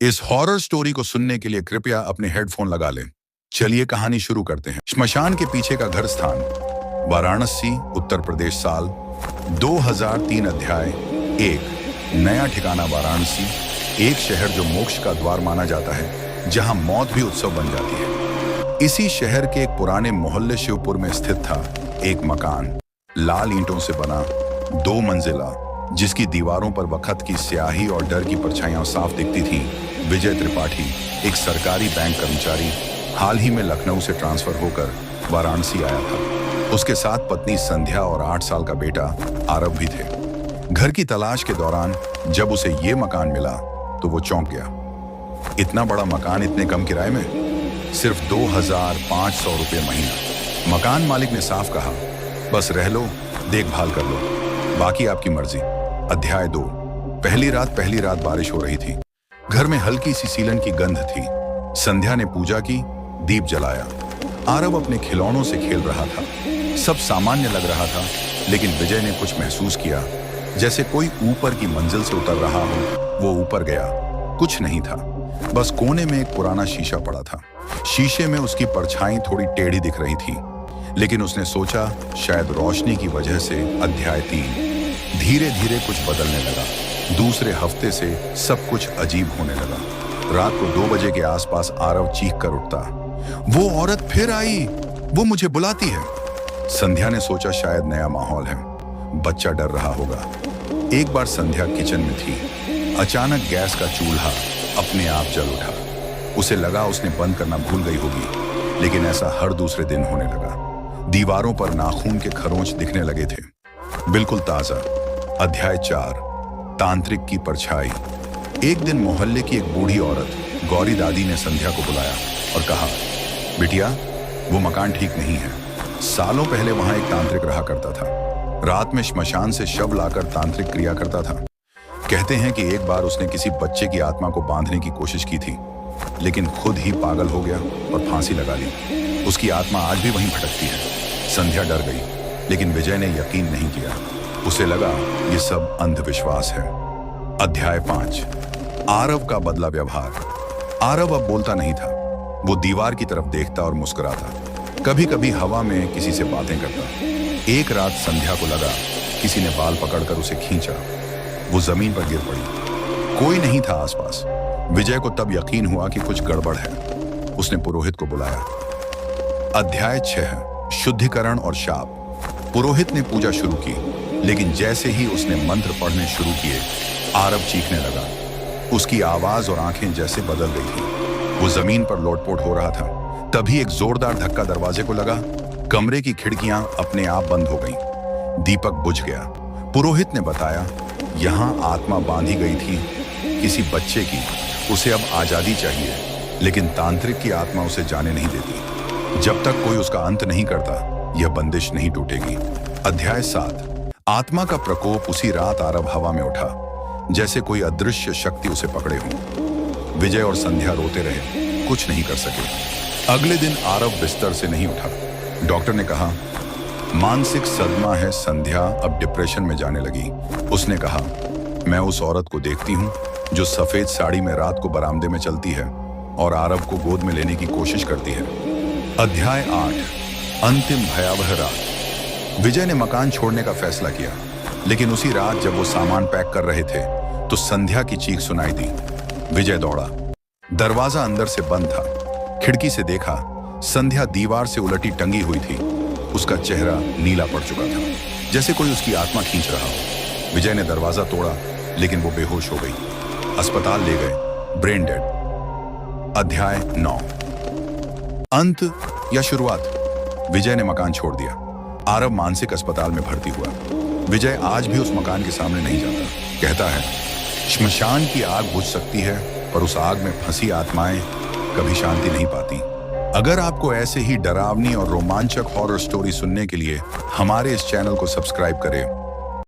इस horror story को सुनने के लिए कृपया अपने हेडफोन लगा लें। चलिए कहानी शुरू करते हैं। श्मशान के पीछे का घर स्थान, वाराणसी, उत्तर प्रदेश। साल 2003। अध्याय 1। नया ठिकाना वाराणसी, एक शहर जो मोक्ष का द्वार माना जाता है, जहां मौत भी उत्सव बन जाती है। इसी शहर के एक पुराने मोहल्ले शिवपुर में स्थित था एक मकान, लाल ईंटों से बना, 2 मंजिला, जिसकी दीवारों पर वक्त की स्याही और डर की परछाइयां साफ दिखती थीं। विजय त्रिपाठी, एक सरकारी बैंक कर्मचारी, हाल ही में लखनऊ से ट्रांसफर होकर वाराणसी आया था। उसके साथ पत्नी संध्या और 8 साल का बेटा आरव भी थे। घर की तलाश के दौरान जब उसे ये मकान मिला तो वो चौंक गया। इतना बड़ा मकान इतने कम किराए में, सिर्फ 2500 रुपये महीना। मकान मालिक ने साफ कहा, बस रह लो, देखभाल कर लो, बाकी आपकी मर्जी। अध्याय 2। पहली रात बारिश हो रही थी। घर में हल्की सी सीलन की गंध थी। संध्या ने पूजा की, दीप जलाया। आरव अपने खिलौनों से खेल रहा था। सब सामान्य लग रहा था, लेकिन विजय ने कुछ महसूस किया, जैसे कोई ऊपर की मंजिल से उतर रहा हो। वो ऊपर गया, कुछ नहीं था, बस कोने में एक पुराना शीशा पड़ा था। शीशे में उसकी परछाई थोड़ी टेढ़ी दिख रही थी, लेकिन उसने सोचा शायद रोशनी की वजह से। अध्याय 3। धीरे धीरे कुछ बदलने लगा। दूसरे हफ्ते से सब कुछ अजीब होने लगा। रात को 2 बजे के आसपास आरव चीख कर उठता, वो औरत फिर आई, वो मुझे बुलाती है। संध्या ने सोचा शायद नया माहौल है, बच्चा डर रहा होगा। एक बार संध्या किचन में थी, अचानक गैस का चूल्हा अपने आप जल उठा। उसे लगा उसने बंद करना भूल गई होगी, लेकिन ऐसा हर दूसरे दिन होने लगा। दीवारों पर नाखून के खरोंच दिखने लगे थे, बिल्कुल ताजा। अध्याय 4। तांत्रिक की परछाई। एक दिन मोहल्ले की एक बूढ़ी औरत गौरी दादी ने संध्या को बुलाया और कहा, बिटिया, वो मकान ठीक नहीं है। सालों पहले वहां एक तांत्रिक रहा करता था। रात में श्मशान से शव लाकर तांत्रिक क्रिया करता था। कहते हैं कि एक बार उसने किसी बच्चे की आत्मा को बांधने की कोशिश की थी, लेकिन खुद ही पागल हो गया और फांसी लगा ली। उसकी आत्मा आज भी वहीं भटकती है। संध्या डर गई, लेकिन विजय ने यकीन नहीं किया। उसे लगा ये सब अंधविश्वास है। अध्याय 5। आरव का बदला व्यवहार। आरव अब बोलता नहीं था। वो दीवार की तरफ देखता और मुस्कुराता, कभी कभी हवा में किसी से बातें करता। एक रात संध्या को लगा किसी ने बाल पकड़कर उसे खींचा। वो जमीन पर गिर पड़ी। कोई नहीं था आसपास। विजय को तब यकीन हुआ कि कुछ गड़बड़ है। उसने पुरोहित को बुलाया। अध्याय 6। शुद्धिकरण और शाप। पुरोहित ने पूजा शुरू की, लेकिन जैसे ही उसने मंत्र पढ़ने शुरू किए, आरव चीखने लगा। उसकी आवाज और आंखें जैसे बदल गई थी। वो जमीन पर लोटपोट हो रहा था। तभी एक जोरदार धक्का दरवाजे को लगा। कमरे की खिड़कियां अपने आप बंद हो गईं। दीपक बुझ गया। पुरोहित ने बताया, यहां आत्मा बांधी गई थी किसी बच्चे की। उसे अब आजादी चाहिए, लेकिन तांत्रिक की आत्मा उसे जाने नहीं देती। जब तक कोई उसका अंत नहीं करता, यह बंदिश नहीं टूटेगी। अध्याय 7। आत्मा का प्रकोप। उसी रात आरव हवा में उठा, जैसे कोई अदृश्य शक्ति उसे पकड़े हो। विजय और संध्या रोते रहे, कुछ नहीं कर सके। अगले दिन आरव बिस्तर से नहीं उठा। डॉक्टर ने कहा, मानसिक सदमा है। संध्या अब डिप्रेशन में जाने लगी। उसने कहा, मैं उस औरत को देखती हूँ जो सफेद साड़ी में रात को बरामदे में चलती है और आरव को गोद में लेने की कोशिश करती है। अध्याय 8। अंतिम भयावह रात। विजय ने मकान छोड़ने का फैसला किया, लेकिन उसी रात जब वो सामान पैक कर रहे थे तो संध्या की चीख सुनाई दी। विजय दौड़ा। दरवाजा अंदर से बंद था। खिड़की से देखा, संध्या दीवार से उलटी टंगी हुई थी। उसका चेहरा नीला पड़ चुका था, जैसे कोई उसकी आत्मा खींच रहा हो। विजय ने दरवाजा तोड़ा, लेकिन वो बेहोश हो गई। अस्पताल ले गए, ब्रेन डेड। अध्याय 9। अंत या शुरुआत। विजय ने मकान छोड़ दिया। आरव मानसिक अस्पताल में भर्ती हुआ। विजय आज भी उस मकान के सामने नहीं जाता। कहता है, श्मशान की आग बुझ सकती है, पर उस आग में फंसी आत्माएं कभी शांति नहीं पाती। अगर आपको ऐसे ही डरावनी और रोमांचक हॉरर स्टोरी सुनने के लिए हमारे इस चैनल को सब्सक्राइब करें।